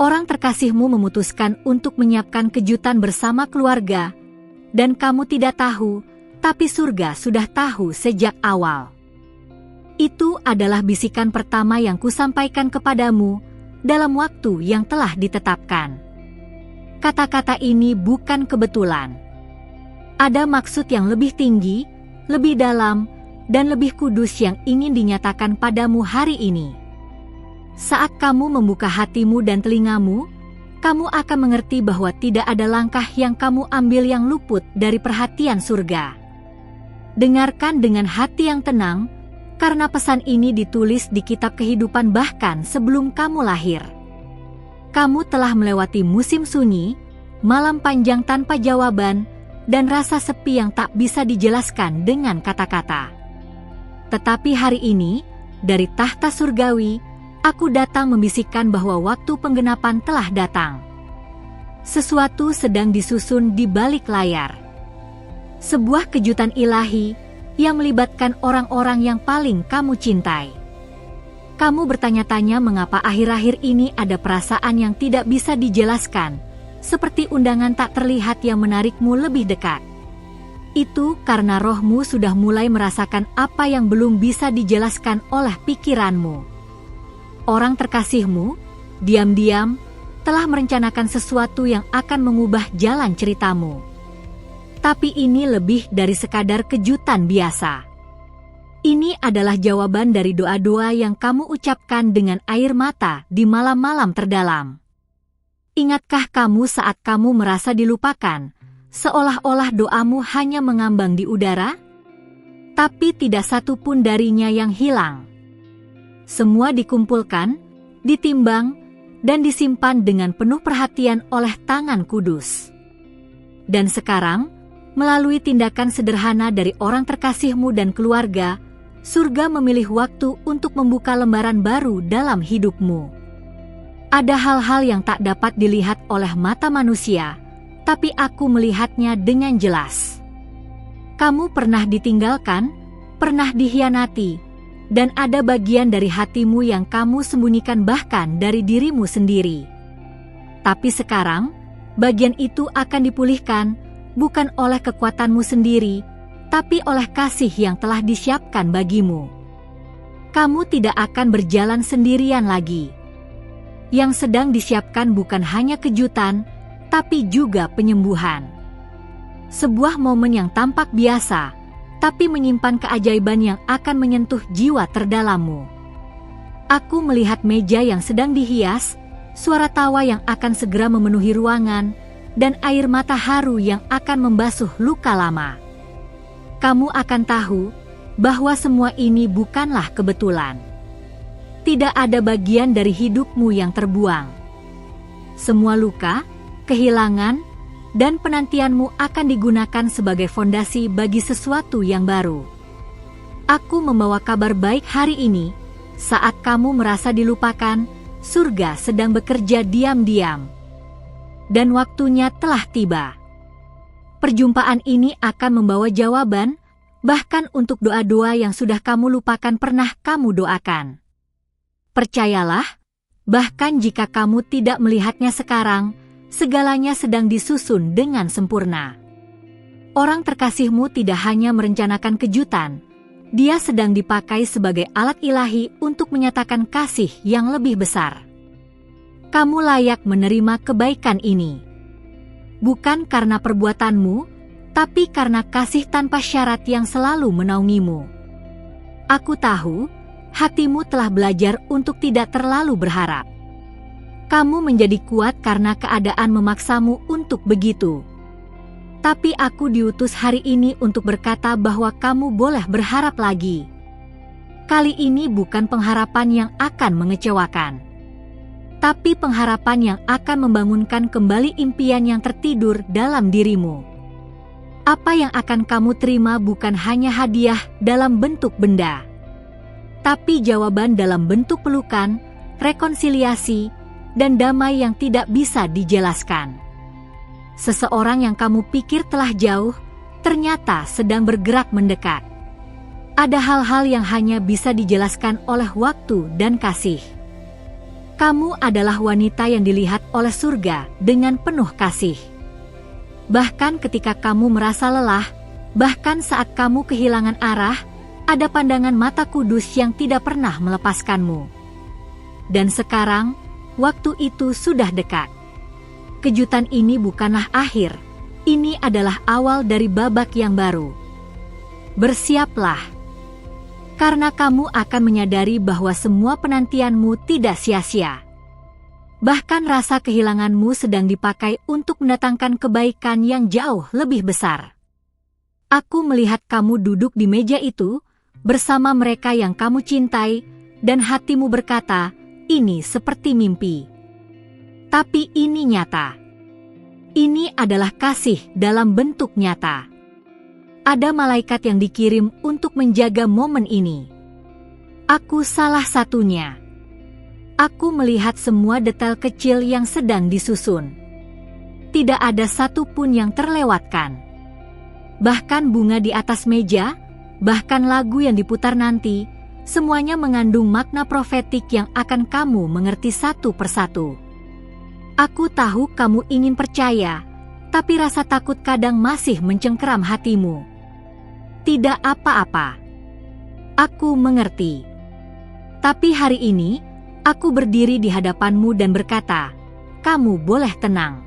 Orang terkasihmu memutuskan untuk menyiapkan kejutan bersama keluarga, dan kamu tidak tahu, tapi surga sudah tahu sejak awal. Itu adalah bisikan pertama yang kusampaikan kepadamu dalam waktu yang telah ditetapkan. Kata-kata ini bukan kebetulan. Ada maksud yang lebih tinggi, lebih dalam, dan lebih kudus yang ingin dinyatakan padamu hari ini. Saat kamu membuka hatimu dan telingamu, kamu akan mengerti bahwa tidak ada langkah yang kamu ambil yang luput dari perhatian surga. Dengarkan dengan hati yang tenang, karena pesan ini ditulis di kitab kehidupan bahkan sebelum kamu lahir. Kamu telah melewati musim sunyi, malam panjang tanpa jawaban, dan rasa sepi yang tak bisa dijelaskan dengan kata-kata. Tetapi hari ini, dari tahta surgawi, aku datang membisikkan bahwa waktu penggenapan telah datang. Sesuatu sedang disusun di balik layar. Sebuah kejutan ilahi yang melibatkan orang-orang yang paling kamu cintai. Kamu bertanya-tanya mengapa akhir-akhir ini ada perasaan yang tidak bisa dijelaskan, seperti undangan tak terlihat yang menarikmu lebih dekat. Itu karena rohmu sudah mulai merasakan apa yang belum bisa dijelaskan oleh pikiranmu. Orang terkasihmu, diam-diam, telah merencanakan sesuatu yang akan mengubah jalan ceritamu. Tapi ini lebih dari sekadar kejutan biasa. Ini adalah jawaban dari doa-doa yang kamu ucapkan dengan air mata di malam-malam terdalam. Ingatkah kamu saat kamu merasa dilupakan, seolah-olah doamu hanya mengambang di udara? Tapi tidak satu pun darinya yang hilang. Semua dikumpulkan, ditimbang, dan disimpan dengan penuh perhatian oleh tangan kudus. Dan sekarang, melalui tindakan sederhana dari orang terkasihmu dan keluarga, surga memilih waktu untuk membuka lembaran baru dalam hidupmu. Ada hal-hal yang tak dapat dilihat oleh mata manusia, tapi aku melihatnya dengan jelas. Kamu pernah ditinggalkan, pernah dikhianati, dan ada bagian dari hatimu yang kamu sembunyikan bahkan dari dirimu sendiri. Tapi sekarang, bagian itu akan dipulihkan, bukan oleh kekuatanmu sendiri, tapi oleh kasih yang telah disiapkan bagimu. Kamu tidak akan berjalan sendirian lagi. Yang sedang disiapkan bukan hanya kejutan, tapi juga penyembuhan. Sebuah momen yang tampak biasa, tapi menyimpan keajaiban yang akan menyentuh jiwa terdalammu. Aku melihat meja yang sedang dihias, suara tawa yang akan segera memenuhi ruangan, dan air mata haru yang akan membasuh luka lama. Kamu akan tahu bahwa semua ini bukanlah kebetulan. Tidak ada bagian dari hidupmu yang terbuang. Semua luka, kehilangan, dan penantianmu akan digunakan sebagai fondasi bagi sesuatu yang baru. Aku membawa kabar baik hari ini, saat kamu merasa dilupakan, surga sedang bekerja diam-diam. Dan waktunya telah tiba. Perjumpaan ini akan membawa jawaban, bahkan untuk doa-doa yang sudah kamu lupakan pernah kamu doakan. Percayalah, bahkan jika kamu tidak melihatnya sekarang, segalanya sedang disusun dengan sempurna. Orang terkasihmu tidak hanya merencanakan kejutan, dia sedang dipakai sebagai alat ilahi untuk menyatakan kasih yang lebih besar. Kamu layak menerima kebaikan ini. Bukan karena perbuatanmu, tapi karena kasih tanpa syarat yang selalu menaungimu. Aku tahu, hatimu telah belajar untuk tidak terlalu berharap. Kamu menjadi kuat karena keadaan memaksamu untuk begitu. Tapi aku diutus hari ini untuk berkata bahwa kamu boleh berharap lagi. Kali ini bukan pengharapan yang akan mengecewakan, tapi pengharapan yang akan membangunkan kembali impian yang tertidur dalam dirimu. Apa yang akan kamu terima bukan hanya hadiah dalam bentuk benda, tapi jawaban dalam bentuk pelukan, rekonsiliasi, dan damai yang tidak bisa dijelaskan. Seseorang yang kamu pikir telah jauh, ternyata sedang bergerak mendekat. Ada hal-hal yang hanya bisa dijelaskan oleh waktu dan kasih. Kamu adalah wanita yang dilihat oleh surga dengan penuh kasih. Bahkan ketika kamu merasa lelah, bahkan saat kamu kehilangan arah, ada pandangan mata kudus yang tidak pernah melepaskanmu. Dan sekarang, waktu itu sudah dekat. Kejutan ini bukanlah akhir, ini adalah awal dari babak yang baru. Bersiaplah, karena kamu akan menyadari bahwa semua penantianmu tidak sia-sia. Bahkan rasa kehilanganmu sedang dipakai untuk mendatangkan kebaikan yang jauh lebih besar. Aku melihat kamu duduk di meja itu, bersama mereka yang kamu cintai, dan hatimu berkata, ini seperti mimpi. Tapi ini nyata. Ini adalah kasih dalam bentuk nyata. Ada malaikat yang dikirim untuk menjaga momen ini. Aku salah satunya. Aku melihat semua detail kecil yang sedang disusun. Tidak ada satu pun yang terlewatkan. Bahkan bunga di atas meja, bahkan lagu yang diputar nanti, semuanya mengandung makna profetik yang akan kamu mengerti satu persatu. Aku tahu kamu ingin percaya, tapi rasa takut kadang masih mencengkeram hatimu. Tidak apa-apa. Aku mengerti. Tapi hari ini, aku berdiri di hadapanmu dan berkata, kamu boleh tenang.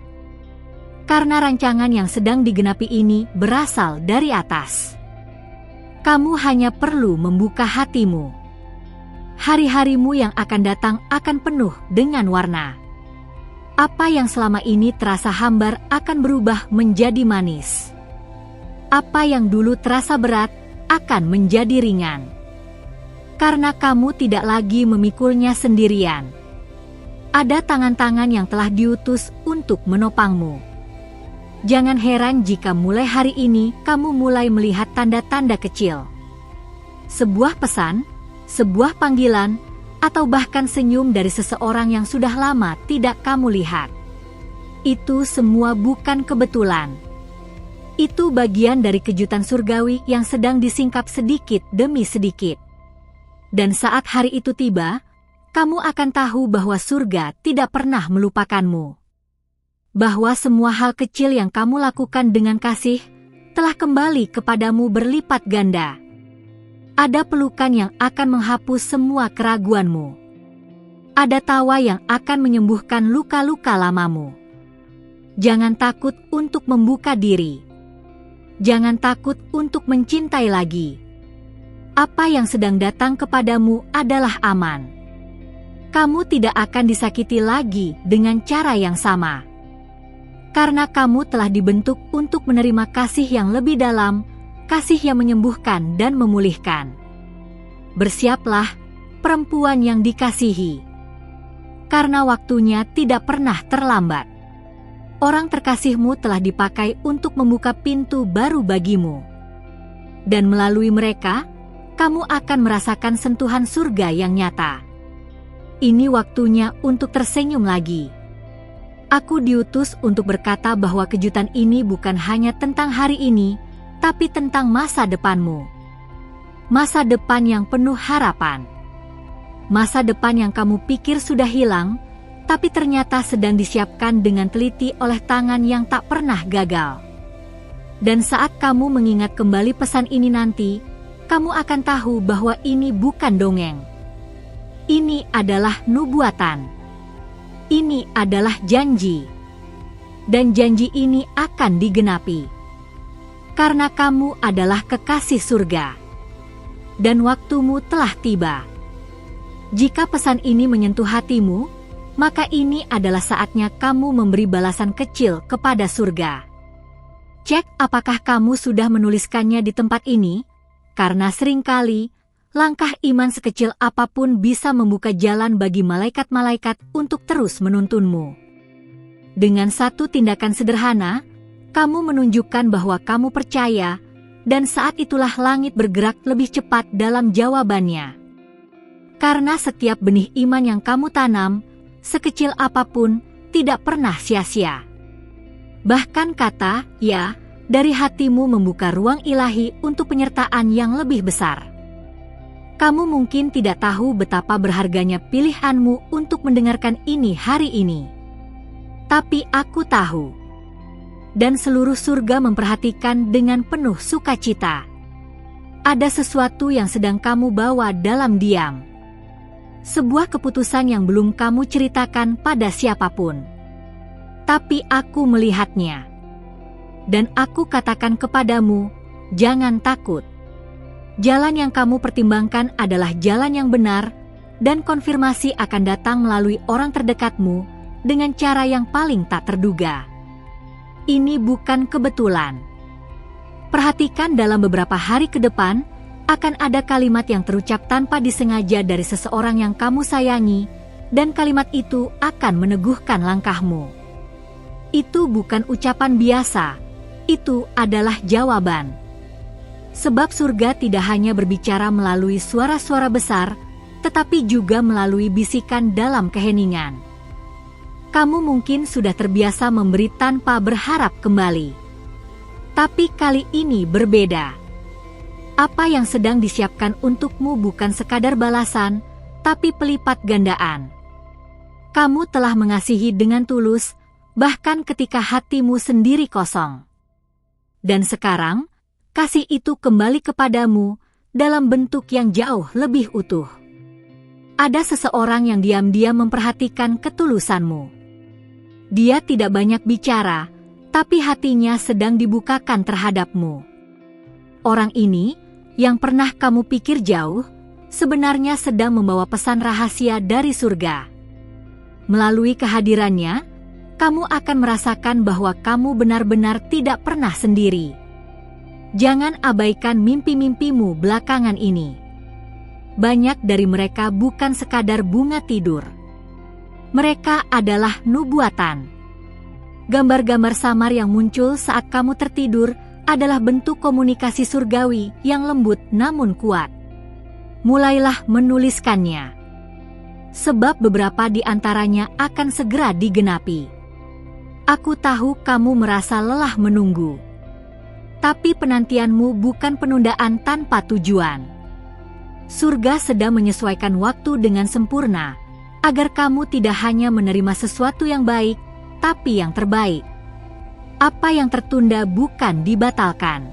Karena rancangan yang sedang digenapi ini berasal dari atas. Kamu hanya perlu membuka hatimu. Hari-harimu yang akan datang akan penuh dengan warna. Apa yang selama ini terasa hambar akan berubah menjadi manis. Apa yang dulu terasa berat akan menjadi ringan. Karena kamu tidak lagi memikulnya sendirian. Ada tangan-tangan yang telah diutus untuk menopangmu. Jangan heran jika mulai hari ini kamu mulai melihat tanda-tanda kecil. Sebuah pesan, sebuah panggilan, atau bahkan senyum dari seseorang yang sudah lama tidak kamu lihat. Itu semua bukan kebetulan. Itu bagian dari kejutan surgawi yang sedang disingkap sedikit demi sedikit. Dan saat hari itu tiba, kamu akan tahu bahwa surga tidak pernah melupakanmu. Bahwa semua hal kecil yang kamu lakukan dengan kasih telah kembali kepadamu berlipat ganda. Ada pelukan yang akan menghapus semua keraguanmu. Ada tawa yang akan menyembuhkan luka-luka lamamu. Jangan takut untuk membuka diri. Jangan takut untuk mencintai lagi. Apa yang sedang datang kepadamu adalah aman. Kamu tidak akan disakiti lagi dengan cara yang sama. Karena kamu telah dibentuk untuk menerima kasih yang lebih dalam, kasih yang menyembuhkan dan memulihkan. Bersiaplah, perempuan yang dikasihi. Karena waktunya tidak pernah terlambat. Orang terkasihmu telah dipakai untuk membuka pintu baru bagimu. Dan melalui mereka, kamu akan merasakan sentuhan surga yang nyata. Ini waktunya untuk tersenyum lagi. Aku diutus untuk berkata bahwa kejutan ini bukan hanya tentang hari ini, tapi tentang masa depanmu. Masa depan yang penuh harapan. Masa depan yang kamu pikir sudah hilang, tapi ternyata sedang disiapkan dengan teliti oleh tangan yang tak pernah gagal. Dan saat kamu mengingat kembali pesan ini nanti, kamu akan tahu bahwa ini bukan dongeng. Ini adalah nubuatan. Ini adalah janji. Dan janji ini akan digenapi. Karena kamu adalah kekasih surga. Dan waktumu telah tiba. Jika pesan ini menyentuh hatimu, maka ini adalah saatnya kamu memberi balasan kecil kepada surga. Cek apakah kamu sudah menuliskannya di tempat ini, karena seringkali, langkah iman sekecil apapun bisa membuka jalan bagi malaikat-malaikat untuk terus menuntunmu. Dengan satu tindakan sederhana, kamu menunjukkan bahwa kamu percaya, dan saat itulah langit bergerak lebih cepat dalam jawabannya. Karena setiap benih iman yang kamu tanam, sekecil apapun, tidak pernah sia-sia. Bahkan kata, ya, dari hatimu membuka ruang ilahi untuk penyertaan yang lebih besar. Kamu mungkin tidak tahu betapa berharganya pilihanmu untuk mendengarkan ini hari ini. Tapi aku tahu. Dan seluruh surga memperhatikan dengan penuh sukacita. Ada sesuatu yang sedang kamu bawa dalam diam. Sebuah keputusan yang belum kamu ceritakan pada siapapun. Tapi aku melihatnya. Dan aku katakan kepadamu, jangan takut. Jalan yang kamu pertimbangkan adalah jalan yang benar, dan konfirmasi akan datang melalui orang terdekatmu dengan cara yang paling tak terduga. Ini bukan kebetulan. Perhatikan dalam beberapa hari ke depan, akan ada kalimat yang terucap tanpa disengaja dari seseorang yang kamu sayangi, dan kalimat itu akan meneguhkan langkahmu. Itu bukan ucapan biasa, itu adalah jawaban. Sebab surga tidak hanya berbicara melalui suara-suara besar, tetapi juga melalui bisikan dalam keheningan. Kamu mungkin sudah terbiasa memberi tanpa berharap kembali. Tapi kali ini berbeda. Apa yang sedang disiapkan untukmu bukan sekadar balasan, tapi pelipat gandaan. Kamu telah mengasihi dengan tulus, bahkan ketika hatimu sendiri kosong. Dan sekarang, kasih itu kembali kepadamu dalam bentuk yang jauh lebih utuh. Ada seseorang yang diam-diam memperhatikan ketulusanmu. Dia tidak banyak bicara, tapi hatinya sedang dibukakan terhadapmu. Orang ini, yang pernah kamu pikir jauh, sebenarnya sedang membawa pesan rahasia dari surga. Melalui kehadirannya, kamu akan merasakan bahwa kamu benar-benar tidak pernah sendiri. Jangan abaikan mimpi-mimpimu belakangan ini. Banyak dari mereka bukan sekadar bunga tidur. Mereka adalah nubuatan. Gambar-gambar samar yang muncul saat kamu tertidur adalah bentuk komunikasi surgawi yang lembut namun kuat. Mulailah menuliskannya. Sebab beberapa di antaranya akan segera digenapi. Aku tahu kamu merasa lelah menunggu. Tapi penantianmu bukan penundaan tanpa tujuan. Surga sedang menyesuaikan waktu dengan sempurna, agar kamu tidak hanya menerima sesuatu yang baik, tapi yang terbaik. Apa yang tertunda bukan dibatalkan.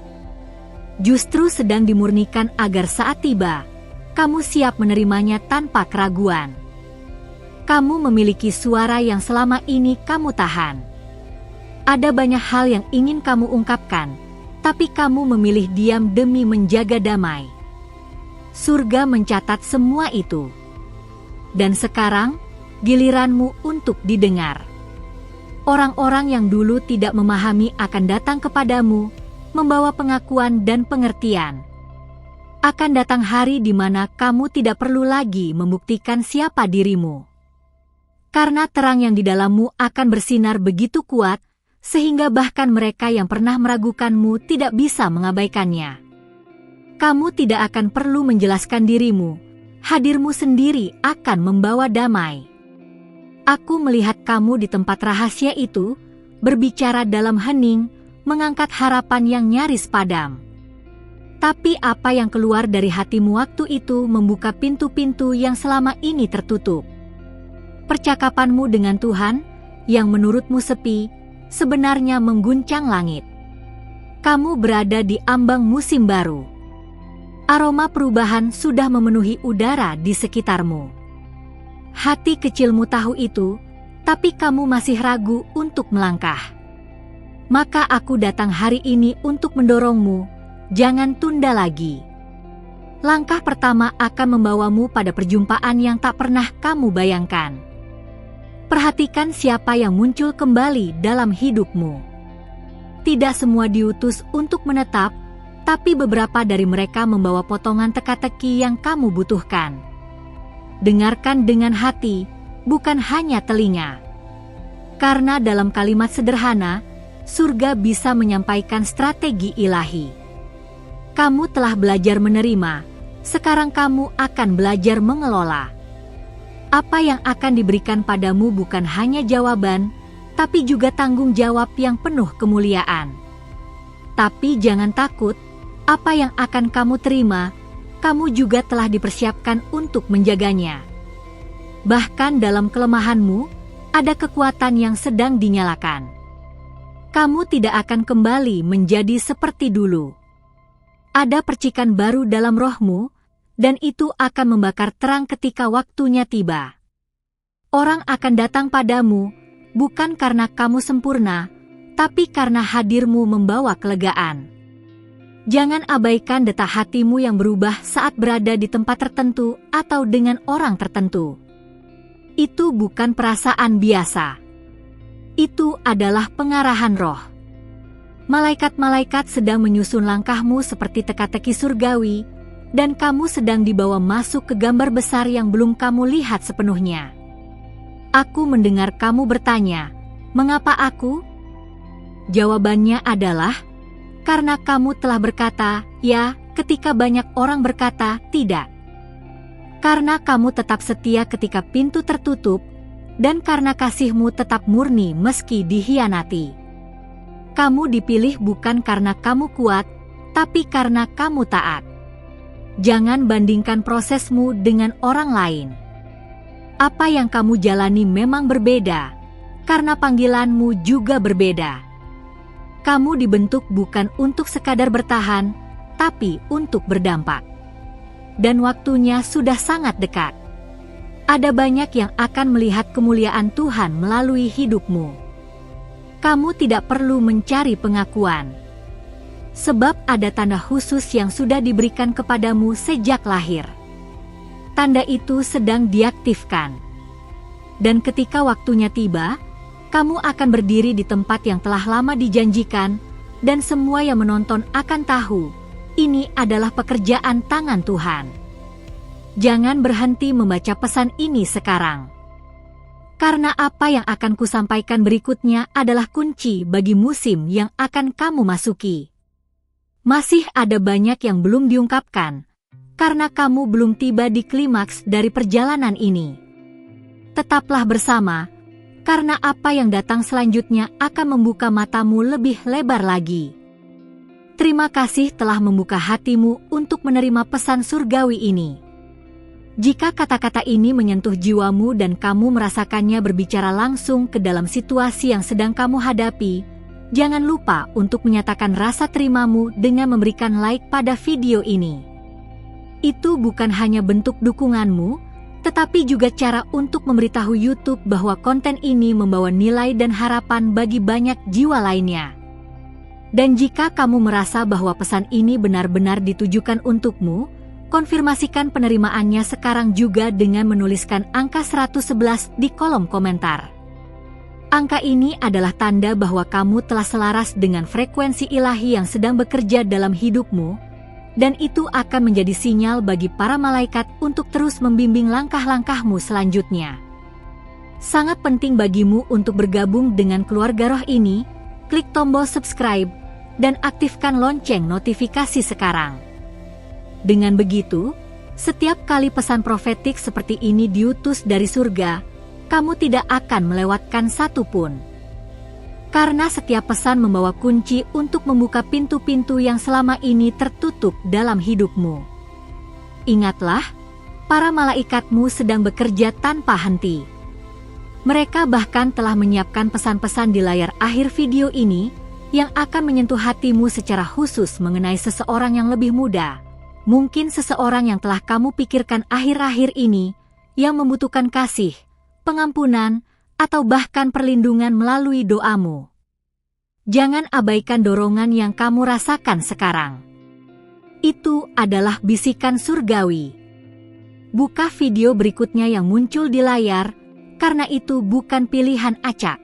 Justru sedang dimurnikan agar saat tiba, kamu siap menerimanya tanpa keraguan. Kamu memiliki suara yang selama ini kamu tahan. Ada banyak hal yang ingin kamu ungkapkan, tapi kamu memilih diam demi menjaga damai. Surga mencatat semua itu. Dan sekarang, giliranmu untuk didengar. Orang-orang yang dulu tidak memahami akan datang kepadamu, membawa pengakuan dan pengertian. Akan datang hari di mana kamu tidak perlu lagi membuktikan siapa dirimu. Karena terang yang di dalammu akan bersinar begitu kuat, sehingga bahkan mereka yang pernah meragukanmu tidak bisa mengabaikannya. Kamu tidak akan perlu menjelaskan dirimu, hadirmu sendiri akan membawa damai. Aku melihat kamu di tempat rahasia itu, berbicara dalam hening, mengangkat harapan yang nyaris padam. Tapi apa yang keluar dari hatimu waktu itu membuka pintu-pintu yang selama ini tertutup. Percakapanmu dengan Tuhan, yang menurutmu sepi, sebenarnya mengguncang langit. Kamu berada di ambang musim baru. Aroma perubahan sudah memenuhi udara di sekitarmu. Hati kecilmu tahu itu, tapi kamu masih ragu untuk melangkah. Maka aku datang hari ini untuk mendorongmu, jangan tunda lagi. Langkah pertama akan membawamu pada perjumpaan yang tak pernah kamu bayangkan. Perhatikan siapa yang muncul kembali dalam hidupmu. Tidak semua diutus untuk menetap, tapi beberapa dari mereka membawa potongan teka-teki yang kamu butuhkan. Dengarkan dengan hati, bukan hanya telinga. Karena dalam kalimat sederhana, surga bisa menyampaikan strategi ilahi. Kamu telah belajar menerima, sekarang kamu akan belajar mengelola. Apa yang akan diberikan padamu bukan hanya jawaban, tapi juga tanggung jawab yang penuh kemuliaan. Tapi jangan takut, apa yang akan kamu terima, kamu juga telah dipersiapkan untuk menjaganya. Bahkan dalam kelemahanmu, ada kekuatan yang sedang dinyalakan. Kamu tidak akan kembali menjadi seperti dulu. Ada percikan baru dalam rohmu, dan itu akan membakar terang ketika waktunya tiba. Orang akan datang padamu, bukan karena kamu sempurna, tapi karena hadirmu membawa kelegaan. Jangan abaikan detak hatimu yang berubah saat berada di tempat tertentu atau dengan orang tertentu. Itu bukan perasaan biasa. Itu adalah pengarahan roh. Malaikat-malaikat sedang menyusun langkahmu seperti teka-teki surgawi, dan kamu sedang dibawa masuk ke gambar besar yang belum kamu lihat sepenuhnya. Aku mendengar kamu bertanya, "Mengapa aku?" Jawabannya adalah, karena kamu telah berkata, "Ya," ketika banyak orang berkata, "Tidak." Karena kamu tetap setia ketika pintu tertutup, dan karena kasihmu tetap murni meski dihianati. Kamu dipilih bukan karena kamu kuat, tapi karena kamu taat. Jangan bandingkan prosesmu dengan orang lain. Apa yang kamu jalani memang berbeda, karena panggilanmu juga berbeda. Kamu dibentuk bukan untuk sekadar bertahan, tapi untuk berdampak. Dan waktunya sudah sangat dekat. Ada banyak yang akan melihat kemuliaan Tuhan melalui hidupmu. Kamu tidak perlu mencari pengakuan. Sebab ada tanda khusus yang sudah diberikan kepadamu sejak lahir. Tanda itu sedang diaktifkan. Dan ketika waktunya tiba, kamu akan berdiri di tempat yang telah lama dijanjikan, dan semua yang menonton akan tahu, ini adalah pekerjaan tangan Tuhan. Jangan berhenti membaca pesan ini sekarang. Karena apa yang akan kusampaikan berikutnya adalah kunci bagi musim yang akan kamu masuki. Masih ada banyak yang belum diungkapkan, karena kamu belum tiba di klimaks dari perjalanan ini. Tetaplah bersama, karena apa yang datang selanjutnya akan membuka matamu lebih lebar lagi. Terima kasih telah membuka hatimu untuk menerima pesan surgawi ini. Jika kata-kata ini menyentuh jiwamu dan kamu merasakannya berbicara langsung ke dalam situasi yang sedang kamu hadapi, jangan lupa untuk menyatakan rasa terimamu dengan memberikan like pada video ini. Itu bukan hanya bentuk dukunganmu, tetapi juga cara untuk memberitahu YouTube bahwa konten ini membawa nilai dan harapan bagi banyak jiwa lainnya. Dan jika kamu merasa bahwa pesan ini benar-benar ditujukan untukmu, konfirmasikan penerimaannya sekarang juga dengan menuliskan angka 111 di kolom komentar. Angka ini adalah tanda bahwa kamu telah selaras dengan frekuensi ilahi yang sedang bekerja dalam hidupmu, dan itu akan menjadi sinyal bagi para malaikat untuk terus membimbing langkah-langkahmu selanjutnya. Sangat penting bagimu untuk bergabung dengan keluarga roh ini, klik tombol subscribe, dan aktifkan lonceng notifikasi sekarang. Dengan begitu, setiap kali pesan profetik seperti ini diutus dari surga, kamu tidak akan melewatkan satu pun. Karena setiap pesan membawa kunci untuk membuka pintu-pintu yang selama ini tertutup dalam hidupmu. Ingatlah, para malaikatmu sedang bekerja tanpa henti. Mereka bahkan telah menyiapkan pesan-pesan di layar akhir video ini yang akan menyentuh hatimu secara khusus mengenai seseorang yang lebih muda. Mungkin seseorang yang telah kamu pikirkan akhir-akhir ini, yang membutuhkan kasih, pengampunan, atau bahkan perlindungan melalui doamu. Jangan abaikan dorongan yang kamu rasakan sekarang. Itu adalah bisikan surgawi. Buka video berikutnya yang muncul di layar, karena itu bukan pilihan acak.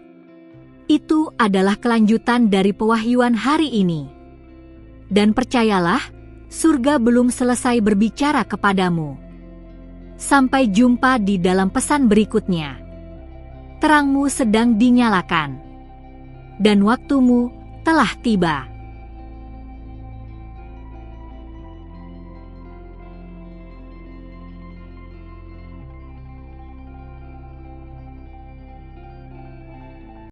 Itu adalah kelanjutan dari pewahyuan hari ini. Dan percayalah, surga belum selesai berbicara kepadamu. Sampai jumpa di dalam pesan berikutnya. Terangmu sedang dinyalakan. Dan waktumu telah tiba.